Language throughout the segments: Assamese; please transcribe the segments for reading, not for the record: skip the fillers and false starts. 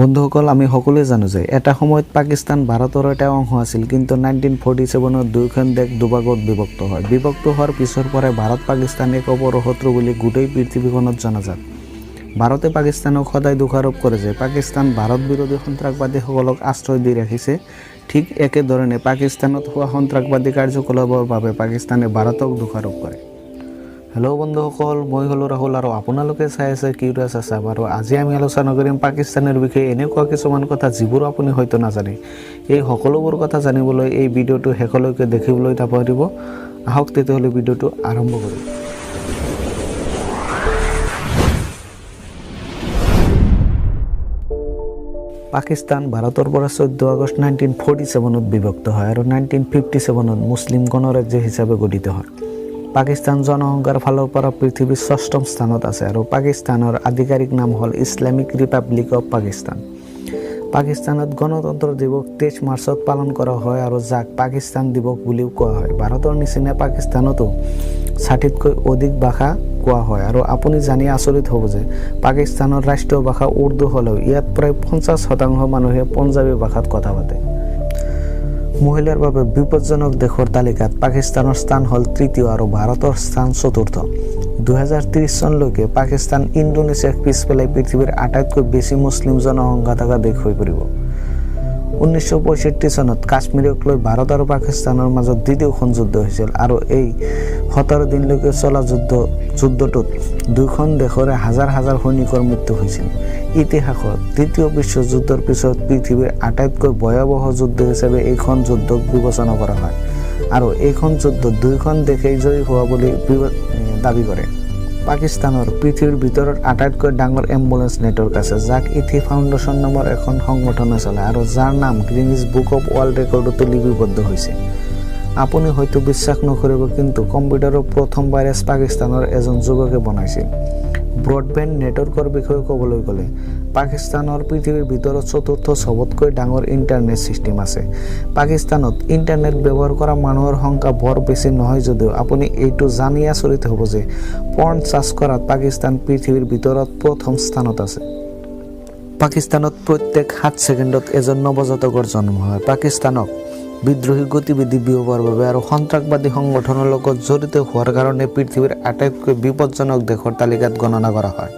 বন্ধুসকল, আমি সকলোৱে জানো যে এটা সময়ত পাকিস্তান ভাৰতৰ এটা অংশ আছিল, কিন্তু 1947 দুয়োখন দেশ দুভাগত বিভক্ত হয়। বিভক্ত হোৱাৰ পিছৰ পৰাই ভাৰত পাকিস্তান এক অপৰ শত্ৰু বুলি গোটেই পৃথিৱীখনত জনাজাত। ভাৰতে পাকিস্তানক সদায় দোষাৰোপ কৰে যে পাকিস্তান ভাৰত বিৰোধী সন্ত্ৰাসবাদীসকলক আশ্ৰয় দি ৰাখিছে। ঠিক একেধৰণে পাকিস্তানত হোৱা সন্ত্ৰাসবাদী কাৰ্যকলাপৰ বাবে পাকিস্তানে ভাৰতক দোষাৰোপ কৰে। হেল্ল' বন্ধুসকল, মই হ'লোঁ ৰাহুল আৰু আপোনালোকে চাই আছে কিউৰিয়াছ আছাম। আৰু আজি আমি আলোচনা কৰিম পাকিস্তানৰ বিষয়ে এনেকুৱা কিছুমান কথা যিবোৰ আপুনি হয়তো নাজানে। এই সকলোবোৰ কথা জানিবলৈ এই ভিডিঅ'টো শেষলৈকে দেখিবলৈ নাপাহৰিব। আহক তেতিয়াহ'লে ভিডিঅ'টো আৰম্ভ কৰোঁ। পাকিস্তান ভাৰতৰ পৰা 14 আগষ্ট 1947 বিভক্ত হয় আৰু 1957 মুছলিম গণৰাজ্য হিচাপে গঠিত হয়। পাকিস্তান জনসংখ্যাৰ ফালৰ পৰা পৃথিৱীৰ 6ম স্থানত আছে আৰু পাকিস্তানৰ আধিকাৰিক নাম হ'ল ইছলামিক ৰিপাব্লিক অৱ পাকিস্তান। পাকিস্তানত গণতন্ত্ৰ দিৱস 23 মাৰ্চত পালন কৰা হয় আৰু যাক পাকিস্তান দিৱস বুলিও কোৱা হয়। ভাৰতৰ নিচিনা পাকিস্তানতো 60তকৈ অধিক ভাষা কোৱা হয় আৰু আপুনি জানি আচৰিত হ'ব যে পাকিস্তানৰ ৰাষ্ট্ৰীয় ভাষা উৰ্দু হ'লেও ইয়াত প্ৰায় 50% মানুহে পঞ্জাবী ভাষাত কথা পাতে। মহিলাৰ বাবে বিপদজনক দেশৰ তালিকাত পাকিস্তানৰ স্থান হ'ল 3য় আৰু ভাৰতৰ স্থান 4ৰ্থ। 2030 চনলৈকে পাকিস্তান ইণ্ডোনেছিয়াক পিছ পেলাই পৃথিৱীৰ আটাইতকৈ বেছি মুছলিম জনসংখ্যা থকা দেশ হৈ পৰিব। 1965 চনত কাশ্মীৰক লৈ ভাৰত আৰু পাকিস্তানৰ মাজত দ্বিতীয়খন যুদ্ধ হৈছিল আৰু এই 17 দিনলৈকে চলা যুদ্ধটোত দুয়োখন দেশৰে হাজাৰ হাজাৰ সৈনিকৰ মৃত্যু হৈছিল। ইতিহাসত দ্বিতীয় বিশ্বযুদ্ধৰ পিছত পৃথিৱীৰ আটাইতকৈ ভয়াৱহ যুদ্ধ হিচাপে এইখন যুদ্ধক বিবেচনা কৰা হয় আৰু এইখন যুদ্ধত দুয়োখন দেশেই জয়ী হোৱা বুলি দাবী কৰে। পাকিস্তানৰ পৃথিৱীৰ ভিতৰত আটাইতকৈ ডাঙৰ এম্বুলেন্স নেটৱৰ্ক আছে, যাক ইথি ফাউণ্ডেশ্যন নামৰ এখন সংগঠনে চলায় আৰু যাৰ নাম গ্ৰীনিছ বুক অৱ ৱৰ্ল্ড ৰেকৰ্ডতো লিপিবদ্ধ হৈছে। আপুনি হয়তো বিশ্বাস নকৰিব, কিন্তু কম্পিউটাৰৰ প্ৰথম ভাইৰাছ পাকিস্তানৰ এজন যুৱকে বনাইছিল। ব্ৰডবেণ্ড নেটৱৰ্কৰ বিষয়ে ক'বলৈ গ'লে পাকিস্তানৰ পৃথিৱীৰ ভিতৰত 4ৰ্থ চবতকৈ ডাঙৰ ইণ্টাৰনেট ছিষ্টেম আছে। পাকিস্তানত ইণ্টাৰনেট ব্যৱহাৰ কৰা মানুহৰ সংখ্যা বৰ বেছি নহয় যদিও আপুনি এইটো জানি আচৰিত হ'ব যে পৰ্ণ চাৰ্চ কৰাত পাকিস্তান পৃথিৱীৰ ভিতৰত প্ৰথম স্থানত আছে। পাকিস্তানত প্ৰত্যেক 7 ছেকেণ্ডত এজন নৱজাতকৰ জন্ম হয়। পাকিস্তানক বিদ্ৰোহী গতিবিধি বিয়পোৱাৰ বাবে আৰু সন্ত্ৰাসবাদী সংগঠনৰ লগত জড়িত হোৱাৰ কাৰণে পৃথিৱীৰ আটাইতকৈ বিপদজনক দেশৰ তালিকাত গণনা কৰা হয়।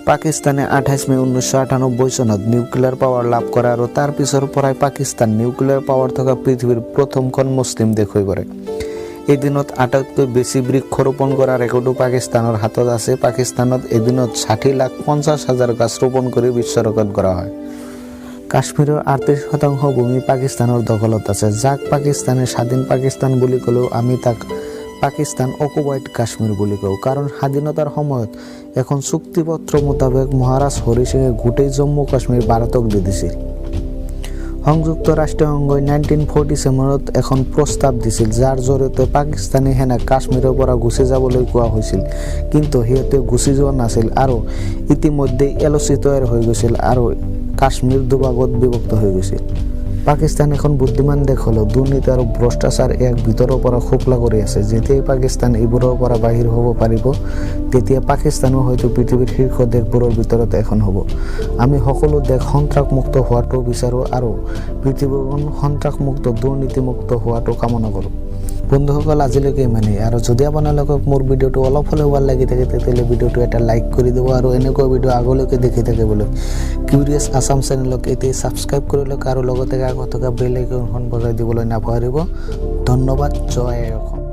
পাকিস্তানে 28 মে 1998 চনত নিউক্লিয়াৰ পাৱাৰ লাভ কৰে আৰু তাৰ পিছৰ পৰাই পাকিস্তান নিউক্লিয়াৰ পাৱাৰ থকা পৃথিৱীৰ প্ৰথমখন মুছলিম দেশ হৈ পৰে। এদিনত আটাইতকৈ বেছি বৃক্ষ ৰোপণ কৰা ৰেকৰ্ডো পাকিস্তানৰ হাতত আছে। পাকিস্তানত এদিনত 60,50,000 গছ ৰোপণ কৰি বিশ্ব ৰেকৰ্ড কৰা হয়। কাশ্মীৰৰ 38% ভূমি পাকিস্তানৰ দখলত আছে, যাক পাকিস্তানে স্বাধীন পাকিস্তান বুলি ক'লেও আমি তাক পাকিস্তান অকুপাইড কাশ্মীৰ বুলি কওঁ, কাৰণ স্বাধীনতাৰ সময়ত এখন চুক্তিপত্ৰ মোতাবেক মহাৰাজ হৰি সিঙে গোটেই জম্মু কাশ্মীৰ ভাৰতক দি দিছিল। সংযুক্ত ৰাষ্ট্ৰসংঘই 1947 এখন প্ৰস্তাৱ দিছিল, যাৰ জৰিয়তে পাকিস্তানী সেনাক কাশ্মীৰৰ পৰা গুচি যাবলৈ কোৱা হৈছিল, কিন্তু সিহঁতে গুচি যোৱা নাছিল আৰু ইতিমধ্যেই LOC তৈয়াৰ হৈ গৈছিল আৰু কাশ্মীৰ দুভাগত বিভক্ত হৈ গৈছিল। পাকিস্তান এখন বুদ্ধিমান দেশ হ'লেও দুৰ্নীতি আৰু ভ্ৰষ্টাচাৰ ইয়াক ভিতৰৰ পৰা খোকলা কৰি আছে। যেতিয়াই পাকিস্তান এইবোৰৰ পৰা বাহিৰ হ'ব পাৰিব, তেতিয়া পাকিস্তানো হয়তো পৃথিৱীৰ শীৰ্ষ দেশবোৰৰ ভিতৰত এখন হ'ব। আমি সকলো দেশ সন্ত্ৰাসমুক্ত হোৱাটো বিচাৰোঁ আৰু পৃথিৱীখন সন্ত্ৰাসমুক্ত দুৰ্নীতিমুক্ত হোৱাটো কামনা কৰোঁ। বন্ধুসকল, আজিলৈকে ইমানেই। আৰু যদি আপোনালোকক মোৰ ভিডিঅ'টো অলপ হ'লেও ভাল লাগি থাকে, তেতিয়াহ'লে ভিডিঅ'টো এটা লাইক কৰি দিব আৰু এনেকুৱা ভিডিঅ' আগলৈকে দেখি থাকিবলৈ কিউৰিয়াছ আছাম চেনেলক এতিয়াই ছাবস্ক্ৰাইব কৰি লওক আৰু লগতে কাষত থকা বেল আইকনখন বজাই দিবলৈ নাপাহৰিব। ধন্যবাদ। জয় অসম।